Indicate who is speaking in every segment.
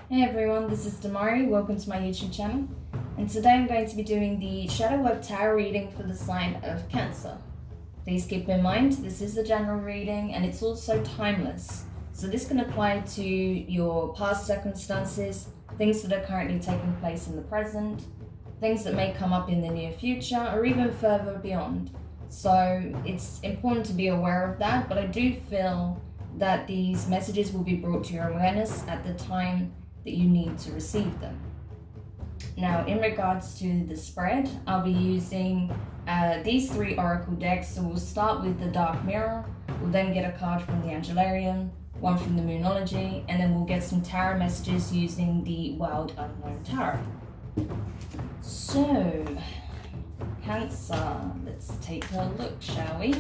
Speaker 1: Hey everyone, this is Demari. Welcome to my YouTube channel. And today I'm going to be doing the Shadow Work Tarot reading for the sign of Cancer. Please keep in mind, this is a general reading and it's also timeless. So this can apply to your past circumstances, things that are currently taking place in the present, things that may come up in the near future, or even further beyond. So it's important to be aware of that, but I do feel that these messages will be brought to your awareness at the time that you need to receive them. Now, in regards to the spread, I'll be using these three oracle decks. So we'll start with the Dark Mirror, we'll then get a card from the Angelarium, one from the Moonology, and then we'll get some tarot messages using the Wild Unknown Tarot. So, Cancer, let's take a look, shall we?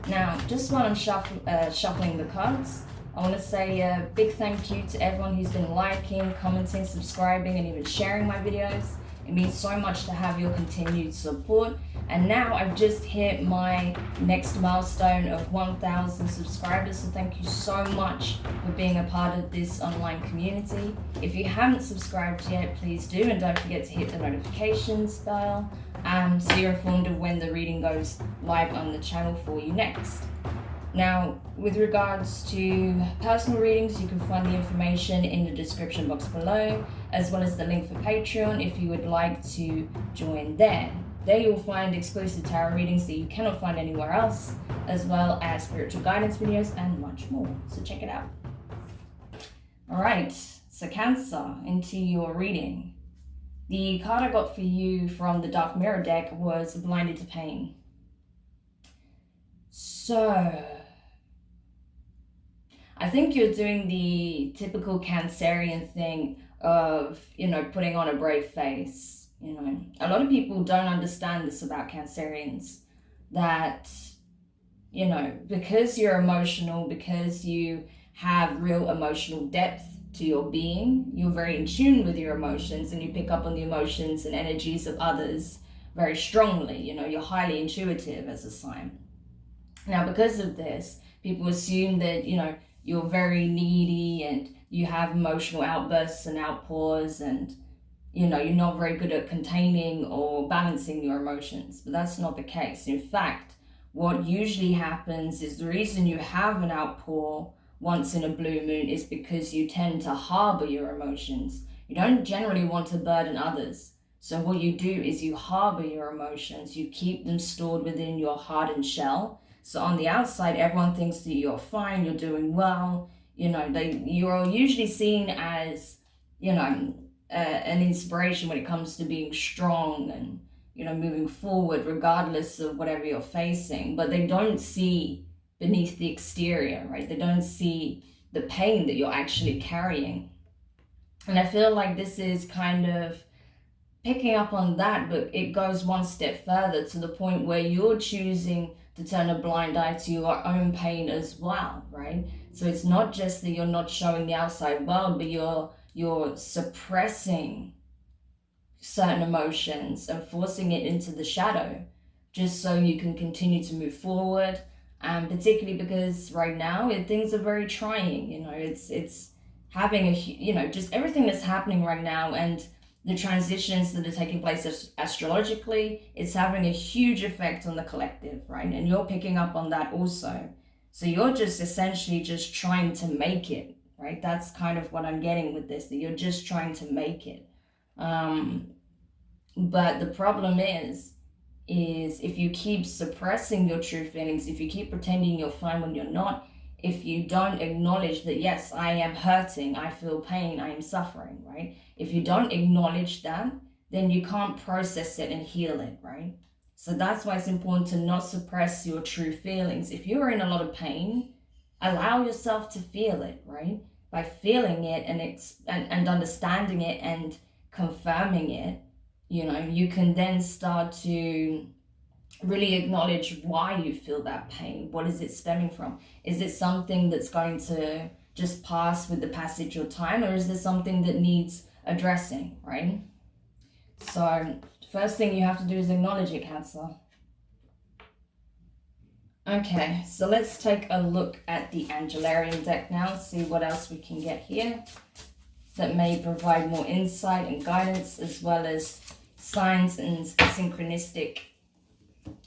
Speaker 1: Now, just while I'm shuffling the cards, I want to say a big thank you to everyone who's been liking, commenting, subscribing, and even sharing my videos. It means so much to have your continued support. And now I've just hit my next milestone of 1,000 subscribers. So thank you so much for being a part of this online community. If you haven't subscribed yet, please do. And don't forget to hit the notifications bell so you're informed of when the reading goes live on the channel for you next. Now, with regards to personal readings, you can find the information in the description box below, as well as the link for Patreon if you would like to join there. There you'll find exclusive tarot readings that you cannot find anywhere else, as well as spiritual guidance videos and much more. So check it out. Alright, so Cancer, into your reading. The card I got for you from the Dark Mirror deck was Blinded to Pain. So, I think you're doing the typical Cancerian thing of, putting on a brave face. A lot of people don't understand this about Cancerians, that, because you're emotional, because you have real emotional depth to your being, you're very in tune with your emotions and you pick up on the emotions and energies of others very strongly. You're highly intuitive as a sign. Now, because of this, people assume that, you're very needy and you have emotional outbursts and outpours and, you're not very good at containing or balancing your emotions. But that's not the case. In fact, what usually happens is the reason you have an outpour once in a blue moon is because you tend to harbor your emotions. You don't generally want to burden others. So what you do is you harbor your emotions. You keep them stored within your hardened shell. So on the outside, everyone thinks that you're fine, you're doing well. You're usually seen as, an inspiration when it comes to being strong and, moving forward regardless of whatever you're facing. But they don't see beneath the exterior, right? They don't see the pain that you're actually carrying. And I feel like this is kind of picking up on that, but it goes one step further to the point where you're choosing to turn a blind eye to your own pain as well, right? So it's not just that you're not showing the outside world, but you're suppressing certain emotions and forcing it into the shadow just so you can continue to move forward. And particularly because right now things are very trying. It's having just everything that's happening right now and the transitions that are taking place astrologically, it's having a huge effect on the collective, right? And you're picking up on that also. So you're just essentially just trying to make it, right? That's kind of what I'm getting with this, that you're just trying to make it. But the problem is if you keep suppressing your true feelings, if you keep pretending you're fine when you're not, if you don't acknowledge that, yes, I am hurting, I feel pain, I am suffering, right? If you don't acknowledge that, then you can't process it and heal it, right? So that's why it's important to not suppress your true feelings. If you're in a lot of pain, allow yourself to feel it, right? By feeling it and understanding it and confirming it, you can then start to really acknowledge why you feel that pain. What is it stemming from? Is it something that's going to just pass with the passage of time, or is there something that needs addressing, right? So first thing you have to do is acknowledge it, Cancer. Okay, so let's take a look at the Angelarium deck now, see what else we can get here. that may provide more insight and guidance, as well as signs and synchronistic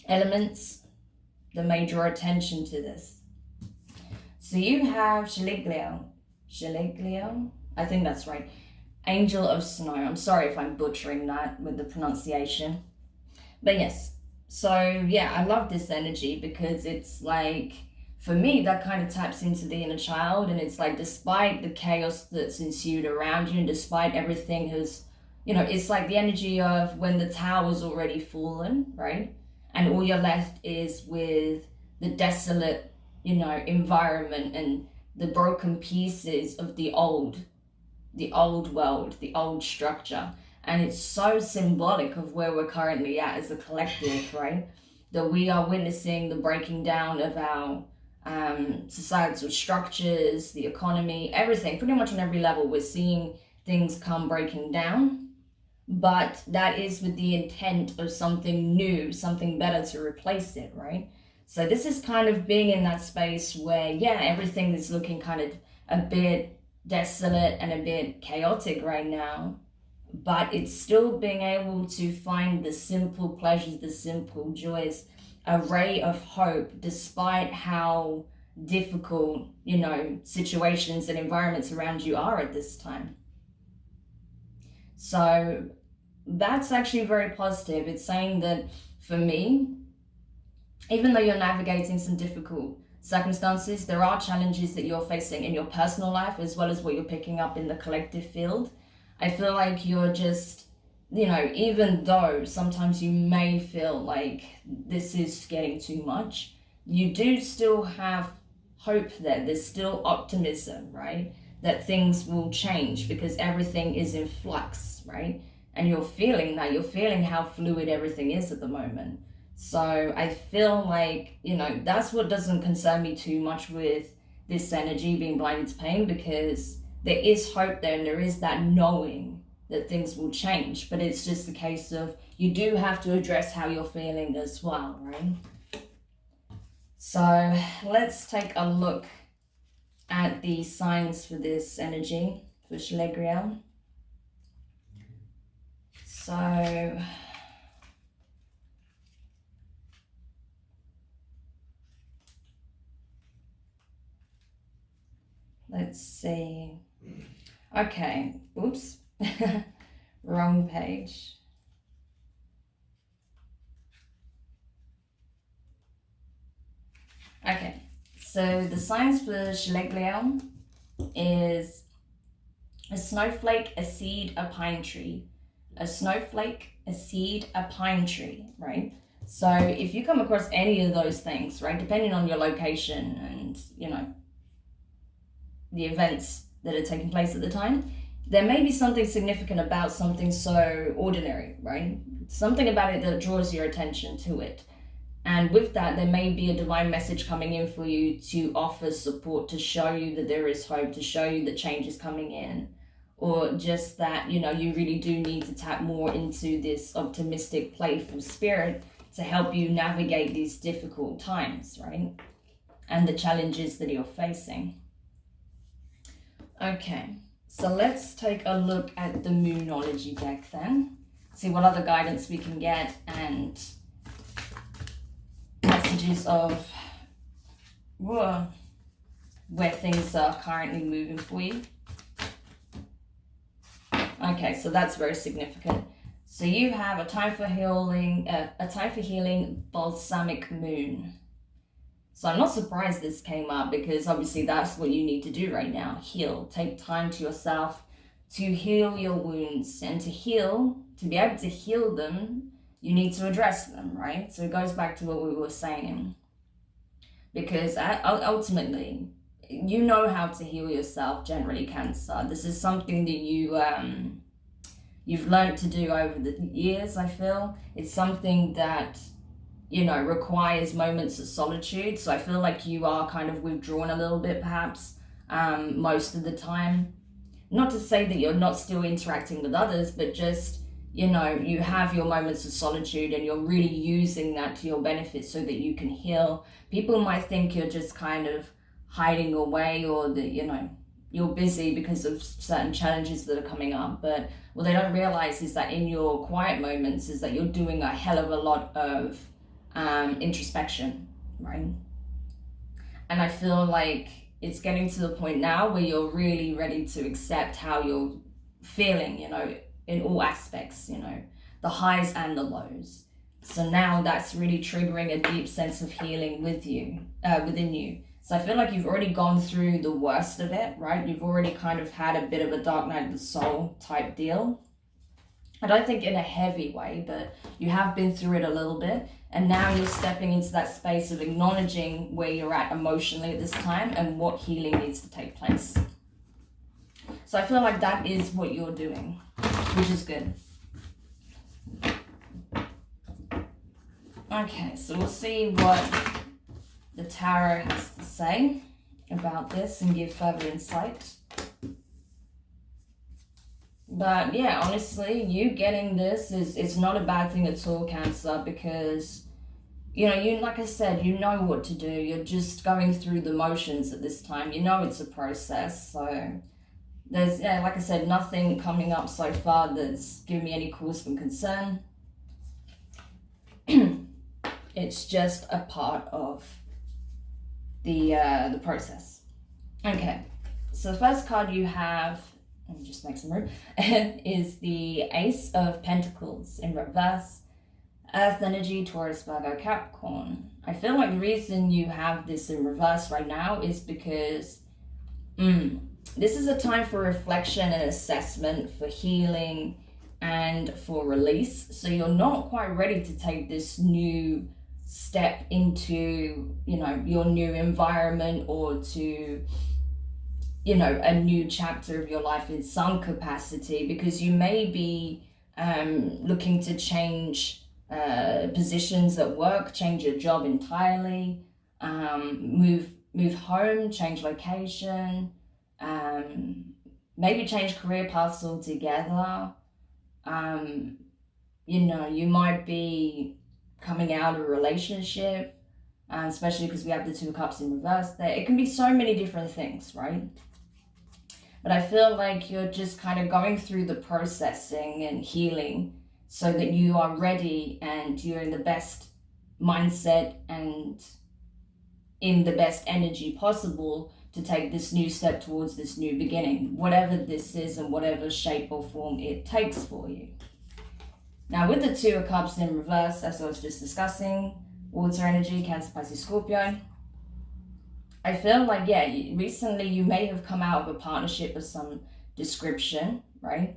Speaker 1: elements that may draw attention to this. So you have Shaliglio, I think that's right, Angel of Snow. I'm sorry if I'm butchering that with the pronunciation. But yes, so yeah, I love this energy because it's like, for me, that kind of taps into the inner child. And it's like, despite the chaos that's ensued around you and despite everything has, it's like the energy of when the tower's already fallen, right? And all you're left is with the desolate, environment and the broken pieces of the old world, the old structure. And it's so symbolic of where we're currently at as a collective, right? That we are witnessing the breaking down of our societal structures, the economy, everything, pretty much on every level. We're seeing things come breaking down, but that is with the intent of something new, something better to replace it, right? So this is kind of being in that space where, yeah, everything is looking kind of a bit desolate and a bit chaotic right now, but it's still being able to find the simple pleasures, the simple joys, a ray of hope, despite how difficult, situations and environments around you are at this time. So that's actually very positive. It's saying that for me, even though you're navigating some difficult circumstances, there are challenges that you're facing in your personal life as well as what you're picking up in the collective field. I feel like you're just, even though sometimes you may feel like this is getting too much, you do still have hope there. There's still optimism, right? That things will change because everything is in flux, right? And you're feeling that. You're feeling how fluid everything is at the moment. So I feel like, that's what doesn't concern me too much with this energy being blinded to pain, because there is hope there and there is that knowing that things will change. But it's just a case of you do have to address how you're feeling as well, right? So let's take a look at the signs for this energy for Shalegriel. So let's see. Okay, oops, wrong page. Okay, so the signs for Shalegriel is a snowflake, a seed, a pine tree. A snowflake, a seed, a pine tree, right? So if you come across any of those things, right, depending on your location and, the events that are taking place at the time, there may be something significant about something so ordinary, right? Something about it that draws your attention to it. And with that, there may be a divine message coming in for you to offer support, to show you that there is hope, to show you that change is coming in, or just that, you really do need to tap more into this optimistic, playful spirit to help you navigate these difficult times, right? And the challenges that you're facing. Okay, so let's take a look at the Moonology deck then. See what other guidance we can get and messages of where things are currently moving for you. Okay, so that's very significant. So you have a time for healing, balsamic moon. So I'm not surprised this came up, because obviously that's what you need to do right now. Heal. Take time to yourself to heal your wounds. And to heal, to be able to heal them, you need to address them, right? So it goes back to what we were saying. Because ultimately, you know how to heal yourself, generally, Cancer. This is something that you've learned to do over the years, I feel. It's something that, requires moments of solitude. So I feel like you are kind of withdrawn a little bit, perhaps, most of the time. Not to say that you're not still interacting with others, but just, you have your moments of solitude and you're really using that to your benefit so that you can heal. People might think you're just kind of hiding away, or that, you're busy because of certain challenges that are coming up, but what they don't realize is that in your quiet moments is that you're doing a hell of a lot of introspection, right? And I feel like it's getting to the point now where you're really ready to accept how you're feeling, you know, in all aspects, you know, the highs and the lows. So now that's really triggering a deep sense of healing within you. So I feel like you've already gone through the worst of it, right? You've already kind of had a bit of a dark night of the soul type deal. I don't think in a heavy way, but you have been through it a little bit. And now you're stepping into that space of acknowledging where you're at emotionally at this time and what healing needs to take place. So I feel like that is what you're doing, which is good. Okay, so we'll see what the tarot has to say about this and give further insight. But yeah, honestly, you getting this it's not a bad thing at all, Cancer, because you know, you, like I said, you know what to do. You're just going through the motions at this time. You know it's a process. So there's, yeah, like I said, nothing coming up so far that's given me any cause for concern. It's just a part of the process. Okay, so the first card you have, let me just make some room, is the Ace of Pentacles in reverse. Earth energy, Taurus, Virgo, Capricorn. I feel like the reason you have this in reverse right now is because this is a time for reflection and assessment, for healing and for release. So you're not quite ready to take this new step into, you know, your new environment or to, you know, a new chapter of your life in some capacity, because you may be looking to change positions at work, change your job entirely, move home, change location, maybe change career paths altogether. You know, you might be coming out of a relationship, especially because we have the Two of Cups in reverse there. It can be so many different things, right? But I feel like you're just kind of going through the processing and healing so that you are ready and you're in the best mindset and in the best energy possible to take this new step towards this new beginning, whatever this is and whatever shape or form it takes for you. Now with the Two of Cups in reverse, as I was just discussing, water energy, Cancer, Pisces, Scorpio, I feel like, yeah, recently you may have come out of a partnership of some description, right?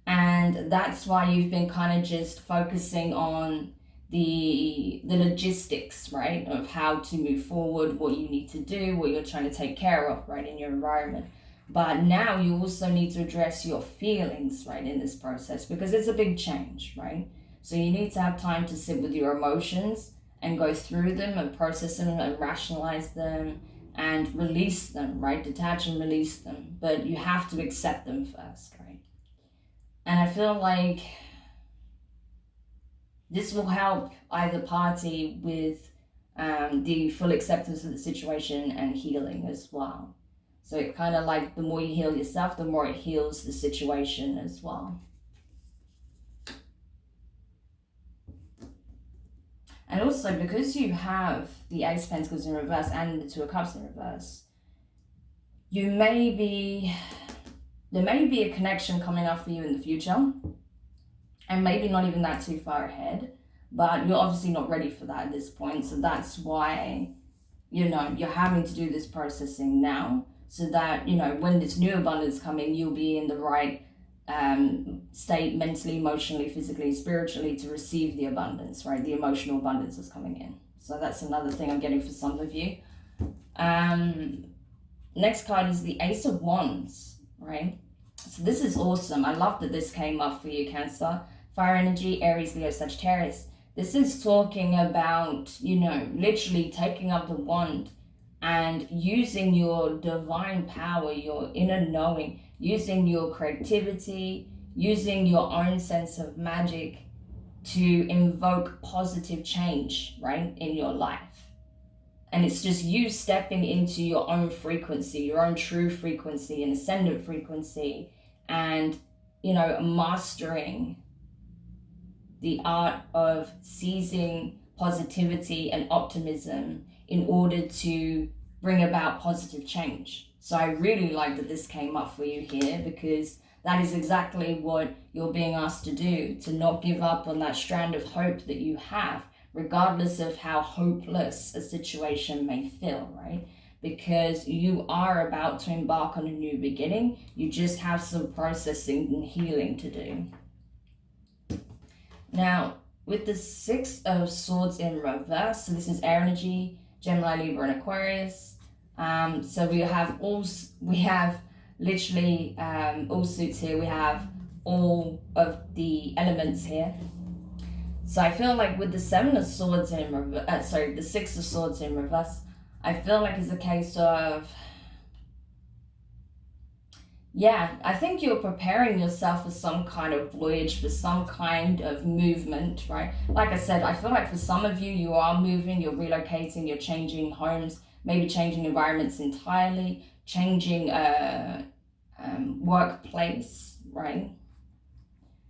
Speaker 1: And that's why you've been kind of just focusing on the logistics, right, of how to move forward, what you need to do, what you're trying to take care of, right, in your environment. But now you also need to address your feelings, right, in this process, because it's a big change, right? So you need to have time to sit with your emotions and go through them and process them and rationalize them and release them, right? Detach and release them. But you have to accept them first, right? And I feel like this will help either party with the full acceptance of the situation and healing as well. So it kind of like the more you heal yourself, the more it heals the situation as well. And also because you have the Ace of Pentacles in reverse and the Two of Cups in reverse, there may be a connection coming up for you in the future, and maybe not even that too far ahead, but you're obviously not ready for that at this point. So that's why, you know, you're having to do this processing now, so that, you know, when this new abundance coming, you'll be in the right state mentally, emotionally, physically, spiritually to receive the abundance, right? The emotional abundance is coming in. So that's another thing I'm getting for some of you. Next card is the Ace of Wands, right? So this is awesome. I love that this came up for you, Cancer. Fire energy, Aries, Leo, Sagittarius. This is talking about, you know, literally taking up the wand and using your divine power, your inner knowing, using your creativity, using your own sense of magic to invoke positive change, right, in your life. And it's just you stepping into your own frequency, your own true frequency and ascendant frequency, and, you know, mastering the art of seizing positivity and optimism in order to bring about positive change. So I really like that this came up for you here, because that is exactly what you're being asked to do, to not give up on that strand of hope that you have, regardless of how hopeless a situation may feel, right? Because you are about to embark on a new beginning. You just have some processing and healing to do. Now, with the Six of Swords in reverse, so this is air energy, Gemini, Libra, and Aquarius. So we have literally all suits here. We have all of the elements here. So I feel like with the Seven of Swords in reverse, the Six of Swords in reverse, I feel like it's a case of, yeah, I think you're preparing yourself for some kind of voyage, for some kind of movement, right? Like I said, I feel like for some of you, you are moving, you're relocating, you're changing homes, maybe changing environments entirely, changing workplace, right?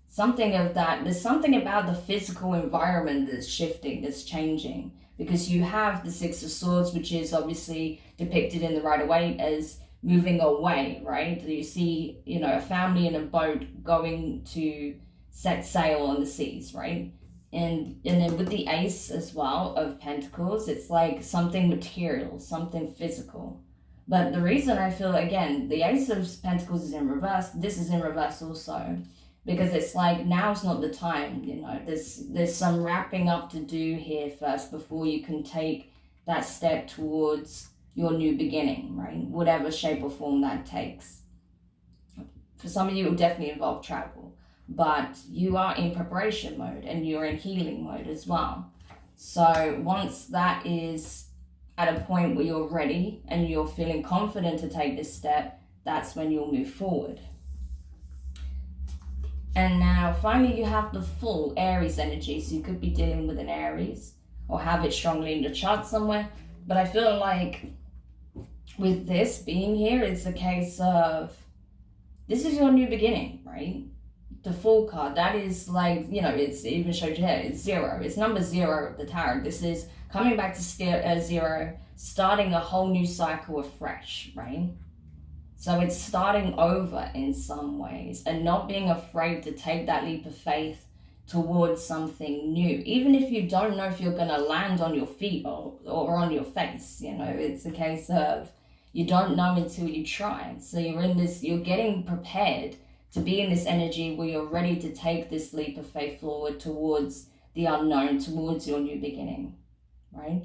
Speaker 1: Something of that. There's something about the physical environment that's shifting, that's changing, because you have the Six of Swords, which is obviously depicted in the Rider-Waite as moving away, right? You see, you know, a family in a boat going to set sail on the seas, right? And then with the Ace as well of Pentacles, it's like something material, something physical. But the reason I feel, again, the Ace of Pentacles is in reverse, this is in reverse also, because it's like, now's not the time, you know, there's some wrapping up to do here first before you can take that step towards your new beginning, right? Whatever shape or form that takes. For some of you, it will definitely involve travel, but you are in preparation mode and you're in healing mode as well. So once that is at a point where you're ready and you're feeling confident to take this step, that's when you'll move forward. And now finally you have the full Aries energy. So you could be dealing with an Aries or have it strongly in the chart somewhere. But I feel like with this being here, it's a case of, this is your new beginning, right? The Fool card, that is like, you know, it even shows you here, it's zero. It's number 0 of the tarot. This is coming back to zero, starting a whole new cycle afresh, right? So it's starting over in some ways and not being afraid to take that leap of faith towards something new. Even if you don't know if you're going to land on your feet or on your face, you know, it's a case of you don't know until you try. So you're getting prepared to be in this energy where you're ready to take this leap of faith forward towards the unknown, towards your new beginning, right?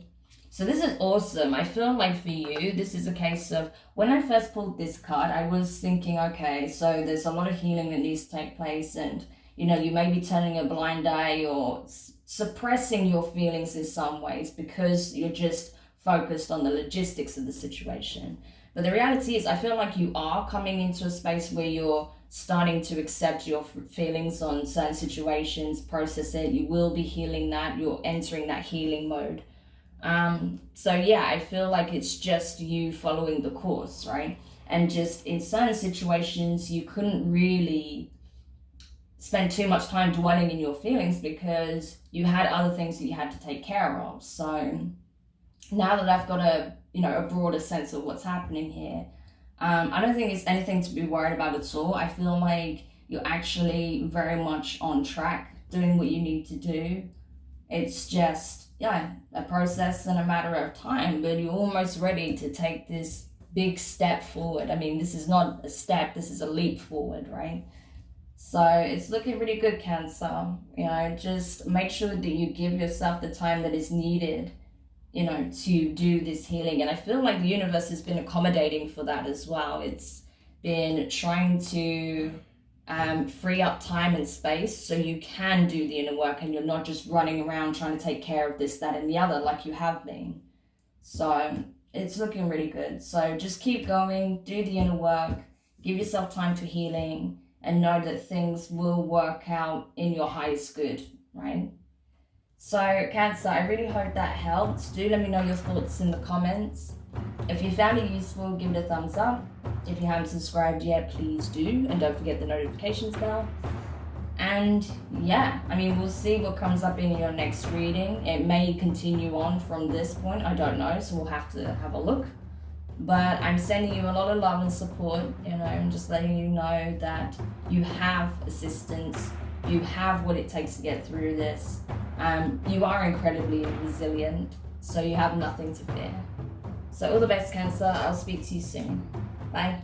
Speaker 1: So this is awesome. I feel like for you, this is a case of, when I first pulled this card, I was thinking, okay, so there's a lot of healing that needs to take place, and, you know, you may be turning a blind eye or suppressing your feelings in some ways because you're just focused on the logistics of the situation. But the reality is, I feel like you are coming into a space where you're starting to accept your feelings on certain situations, process it. You will be healing that. You're entering that healing mode. So yeah, I feel like it's just you following the course, right? And just in certain situations, you couldn't really spend too much time dwelling in your feelings because you had other things that you had to take care of. So now that I've got a broader sense of what's happening here, I don't think it's anything to be worried about at all. I feel like you're actually very much on track, doing what you need to do. It's just, a process and a matter of time, but you're almost ready to take this big step forward. I mean, this is not a step, this is a leap forward, right? So it's looking really good, Cancer. You know, just make sure that you give yourself the time that is needed, you know, to do this healing. And I feel like the universe has been accommodating for that as well. It's been trying to free up time and space so you can do the inner work and you're not just running around trying to take care of this, that, and the other like you have been. So it's looking really good. So just keep going, do the inner work, give yourself time for healing, and know that things will work out in your highest good, right? So Cancer, I really hope that helped. Do let me know your thoughts in the comments. If you found it useful, give it a thumbs up. If you haven't subscribed yet, please do, and don't forget the notifications bell. And yeah, I mean, we'll see what comes up in your next reading. It may continue on from this point, I don't know, so we'll have to have a look. But I'm sending you a lot of love and support. You know, I'm just letting you know that you have assistance, you have what it takes to get through this. You are incredibly resilient, so you have nothing to fear. So all the best, Cancer. I'll speak to you soon. Bye.